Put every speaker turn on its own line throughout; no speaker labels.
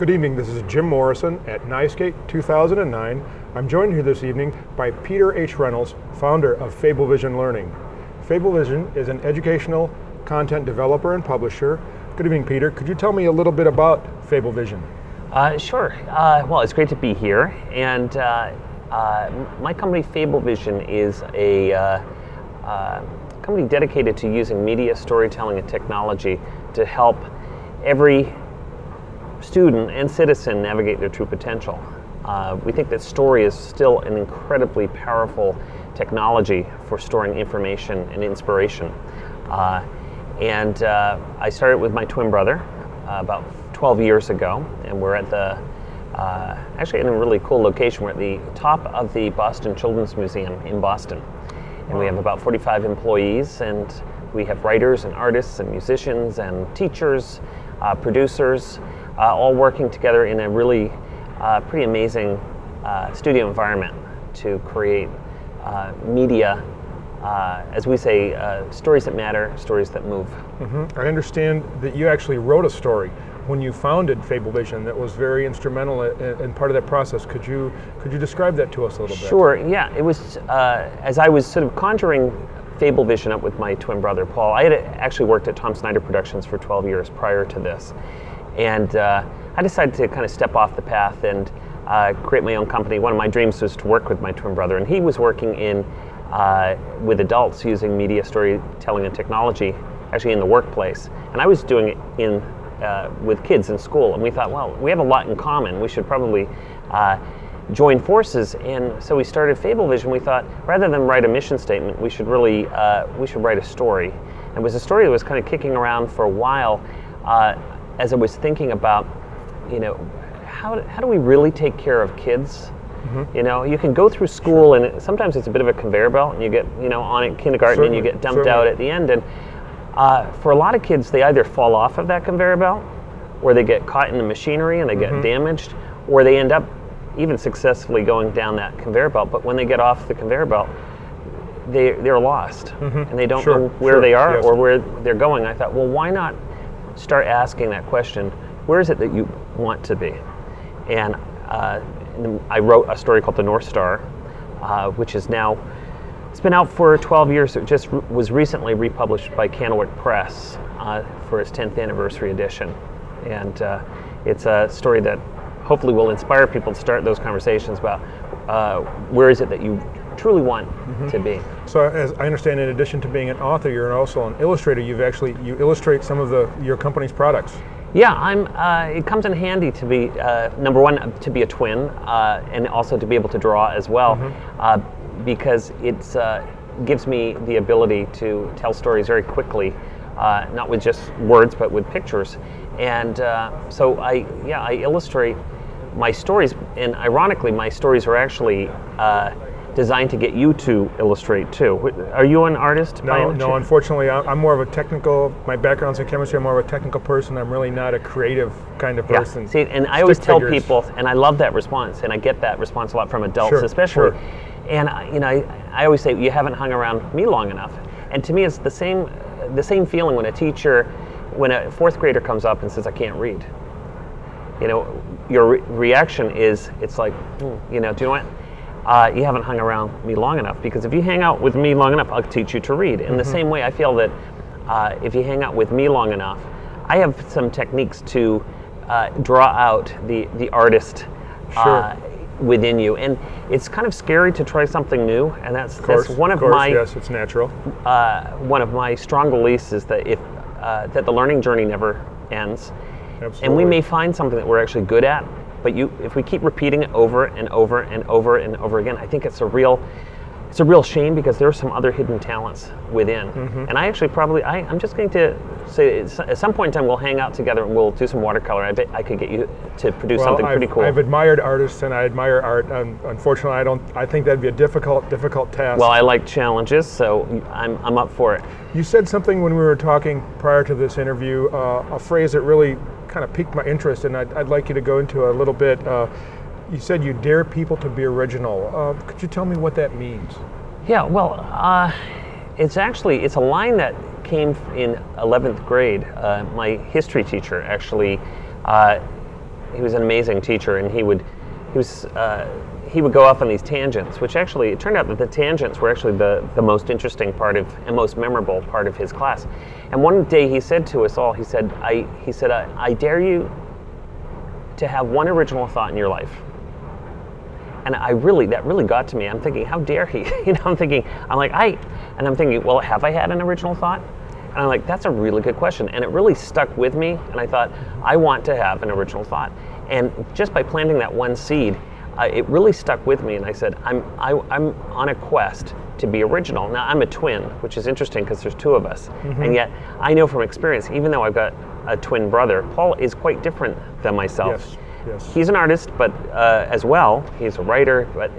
Good evening, this is Jim Morrison at NYSCATE 2009. I'm joined here this evening by Peter H. Reynolds, founder of Fablevision Learning. Fablevision is an educational content developer and publisher. Good evening, Peter. Could you tell me a little bit about Fablevision?
Sure. Well, it's great to be here. And my company, Fablevision, is a company dedicated to using media, storytelling, and technology to help every student and citizen navigate their true potential. We think that story is still an incredibly powerful technology for storing information and inspiration. I started with my twin brother about 12 years ago, and we're at the actually in a really cool location. We're at the top of the Boston Children's Museum in Boston, and we have about 45 employees, and we have writers and artists and musicians and teachers, producers, all working together in a really pretty amazing studio environment to create media, as we say, stories that matter, stories that move.
Mm-hmm. I understand that you actually wrote a story when you founded Fablevision that was very instrumental in part of that process. Could you describe that to us a little bit?
Sure, yeah. It was, as I was sort of conjuring Fablevision up with my twin brother, Paul, I had actually worked at Tom Snyder Productions for 12 years prior to this. And I decided to kind of step off the path and create my own company. One of my dreams was to work with my twin brother, and he was working in with adults using media, storytelling, and technology, actually in the workplace. And I was doing it in with kids in school, and we thought, well, we have a lot in common. We should probably join forces. And so we started Fablevision. We thought, rather than write a mission statement, we should really write a story. And it was a story that was kind of kicking around for a while. As I was thinking about, you know, how do we really take care of kids? Mm-hmm. You know, you can go through school, and sometimes it's a bit of a conveyor belt, and you get, you know, on at kindergarten, certainly, and you get dumped out at the end. And for a lot of kids, they either fall off of that conveyor belt, or they get caught in the machinery and they get damaged, or they end up even successfully going down that conveyor belt. But when they get off the conveyor belt, they're lost, and they don't know where they are or where they're going. I thought, well, why not start asking that question, where is it that you want to be? And I wrote a story called The North Star, which is now, it's been out for 12 years. It just was recently republished by Kennewick Press for its 10th anniversary edition. And it's a story that hopefully will inspire people to start those conversations about where is it that you truly want to be.
So, as I understand, in addition to being an author, you're also an illustrator. You illustrate some of your company's products.
Yeah, it comes in handy to be number one, to be a twin, and also to be able to draw as well, because it gives me the ability to tell stories very quickly, not with just words but with pictures. And so I illustrate my stories, and ironically, my stories are actually designed to get you to illustrate too. Are you an artist?
No, unfortunately, I'm more of a technical, my background's in chemistry, I'm more of a technical person. I'm really not a creative kind of person.
Yeah. See, and I always tell people, and I love that response, and I get that response a lot from adults especially. And you know, I always say, you haven't hung around me long enough. And to me, it's the same feeling when when a fourth grader comes up and says, I can't read. You know, your reaction is, it's like, you know, do you know what? You haven't hung around me long enough, because if you hang out with me long enough, I'll teach you to read. In the same way, I feel that if you hang out with me long enough, I have some techniques to draw out the artist within you. And it's kind of scary to try something new, and that's one of my,
yes, it's natural.
One of my strong beliefs is that that the learning journey never ends.
Absolutely.
And we may find something that we're actually good at, but if we keep repeating it over and over and over and over again, I think it's a real shame, because there are some other hidden talents within. And I actually I'm just going to say, at some point in time, we'll hang out together and we'll do some watercolor. I bet I could get you to produce something pretty cool.
I've admired artists and I admire art. Unfortunately, I think that'd be a difficult task.
Well, I like challenges, so I'm up for it.
You said something when we were talking prior to this interview, a phrase that really kind of piqued my interest, and I'd like you to go into a little bit. You said you dare people to be original. Could you tell me what that means?
Yeah, well, it's a line that came in 11th grade. My history teacher actually was an amazing teacher, and he would go off on these tangents, which actually, it turned out that the tangents were actually the most interesting part of, and most memorable part of his class. And one day he said to us all, he said, I dare you to have one original thought in your life. And that really got to me. I'm thinking, how dare he? I'm thinking, well, have I had an original thought? And I'm like, that's a really good question. And it really stuck with me. And I thought, I want to have an original thought. And just by planting that one seed, it really stuck with me. And I said, I'm on a quest to be original. Now, I'm a twin, which is interesting because there's two of us. Mm-hmm. And yet, I know from experience, even though I've got a twin brother, Paul is quite different than myself.
Yes.
He's an artist, but as well, he's a writer, but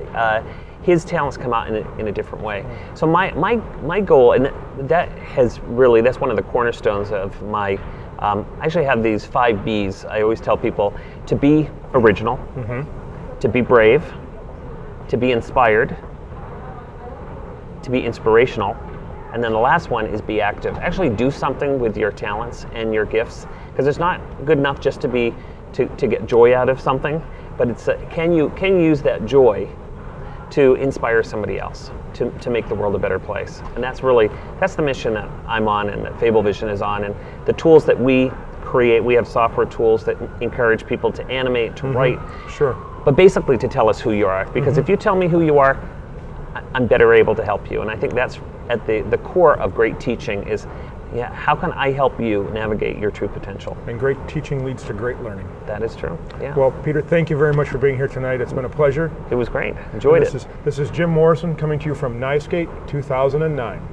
his talents come out in a different way. So my goal, and that's one of the cornerstones of my, I actually have these 5 Bs. I always tell people to be original, mm-hmm. to be brave, to be inspired, to be inspirational, and then the last one is be active. Actually do something with your talents and your gifts, because it's not good enough just to get joy out of something, but it's can you use that joy to inspire somebody else, to make the world a better place. And that's the mission that I'm on and that Fablevision is on. And the tools that we create, we have software tools that encourage people to animate, to mm-hmm. write. Sure. But basically to tell us who you are. Because mm-hmm. if you tell me who you are, I'm better able to help you. And I think that's at the core of great teaching is, how can I help you navigate your true potential? And great teaching leads to great learning. That is true, yeah. Well, Peter, thank you very much for being here tonight. It's been a pleasure. It was great. Enjoyed it. This is Jim Morrison coming to you from NYSCATE 2009.